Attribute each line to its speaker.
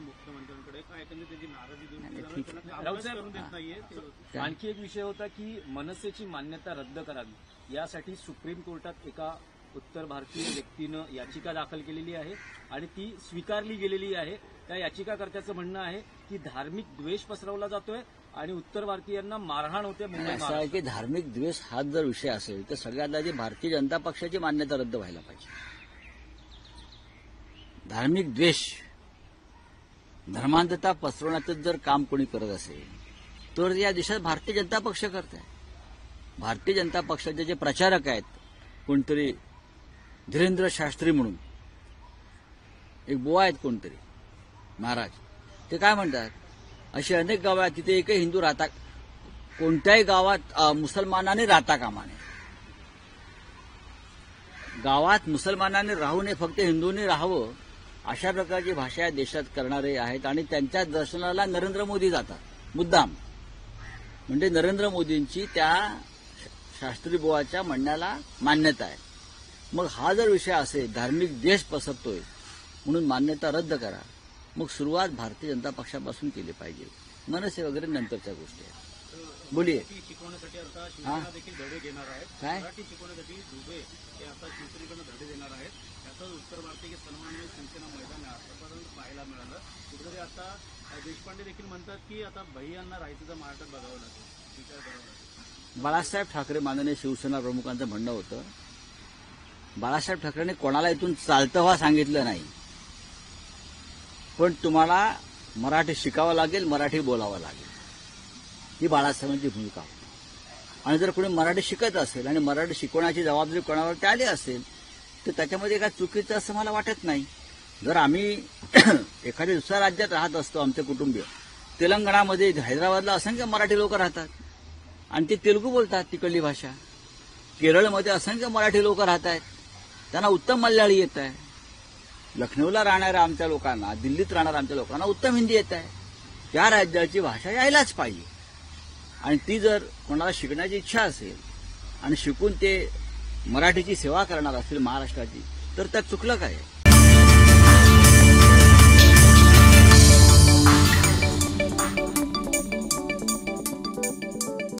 Speaker 1: मुख्यमंत्र्यांकडे काय एकंदरीत त्यांची नाराजी दूर
Speaker 2: ठीक
Speaker 1: करून
Speaker 3: राऊत साहेब,
Speaker 1: करून देत नाहीये.
Speaker 3: आणखी एक विषय होता की मनसेची मान्यता रद्द करावी यासाठी सुप्रीम कोर्टात एका उत्तर भारतीय व्यक्तीनं याचिका दाखल केलेली आहे आणि ती स्वीकारली गेलेली आहे. त्या याचिकाकर्त्याचं म्हणणं आहे की धार्मिक द्वेष पसरवला जातोय आणि उत्तर भारतीयांना मारहाण होते. मुंबई
Speaker 2: असं आहे की धार्मिक द्वेष हाच जर विषय असेल तर सगळ्यात आधी भारतीय जनता पक्षाची मान्यता रद्द व्हायला पाहिजे. धार्मिक द्वेष धर्मांधता पसरवण्याचं जर काम कोणी करत असेल तर या देशात भारतीय जनता पक्ष करत आहे. भारतीय जनता पक्षाचे जे प्रचारक आहेत, कोणतरी धीरेंद्र शास्त्री म्हणून एक बुवा आहेत कोणतरी महाराज, ते काय म्हणतात, अशी अनेक गावं आहेत तिथे एकही हिंदू राहता, कोणत्याही गावात मुसलमानाने राहता कामा नये. गावात मुसलमानाने राहू नये, फक्त हिंदूंनी राहावं अशा प्रकारची भाषा या देशात करणारे आहेत. आणि त्यांच्या दर्शनाला नरेंद्र मोदी जातात मुद्दाम, म्हणजे नरेंद्र मोदींची त्या शास्त्री बुवाच्या म्हणण्याला मान्यता आहे. मग हा जर विषय असेल धार्मिक द्वेष पसरतोय म्हणून मान्यता रद्द करा, मग सुरुवात भारतीय जनता पक्षापासून केली पाहिजे. मनसे वगैरे नंतरच्या गोष्टी आहेत. बोलिये.
Speaker 1: शिकवण्यासाठी आता शिवसेना देखील धडे घेणार आहेत.
Speaker 2: काय
Speaker 1: मराठी शिकवण्यासाठी दुबे हे आता शिवसेनेकडून धडे देणार आहेत. त्याचं उत्तर भारतीय सन्माननीय शिवसेना मैदान आतापर्यंत पाहायला मिळालं. कुठेतरी आता देशपांडे देखील म्हणतात की आता भैयांना राहायचं महाराष्ट्रात बघावं लागेल, विचार करावा लागेल.
Speaker 2: बाळासाहेब ठाकरे माननीय शिवसेना प्रमुखांचं म्हणणं होतं, बाळासाहेब ठाकरेंनी कोणाला इथून चालतं व्हा सांगितलं नाही, पण तुम्हाला मराठी शिकावं लागेल, मराठी बोलावं लागेल, ही बाळासाहेबांची भूमिका होती. आणि जर कोणी मराठी शिकत असेल आणि मराठी शिकवण्याची जबाबदारी कोणावर आली असेल तर त्याच्यामध्ये काय चुकीचं असं मला वाटत नाही. जर आम्ही एखाद्या दुसऱ्या राज्यात राहत असतो, आमचे कुटुंबीय तेलंगणामध्ये हैदराबादला असंख्य मराठी लोक राहतात आणि ते तेलुगू बोलतात, तिकडली भाषा. केरळमध्ये असंख्य मराठी लोक राहत आहेत, त्यांना उत्तम मल्याळी येत आहे. लखनौला राहणाऱ्या आमच्या लोकांना, दिल्लीत राहणाऱ्या आमच्या लोकांना उत्तम हिंदी येत आहे. त्या राज्याची भाषा यायलाच पाहिजे. आणि ती जर कोणाला शिकण्याची इच्छा असेल आणि शिकून ते मराठीची सेवा करणार असतील महाराष्ट्राची, तर त्यात चुकलं काय?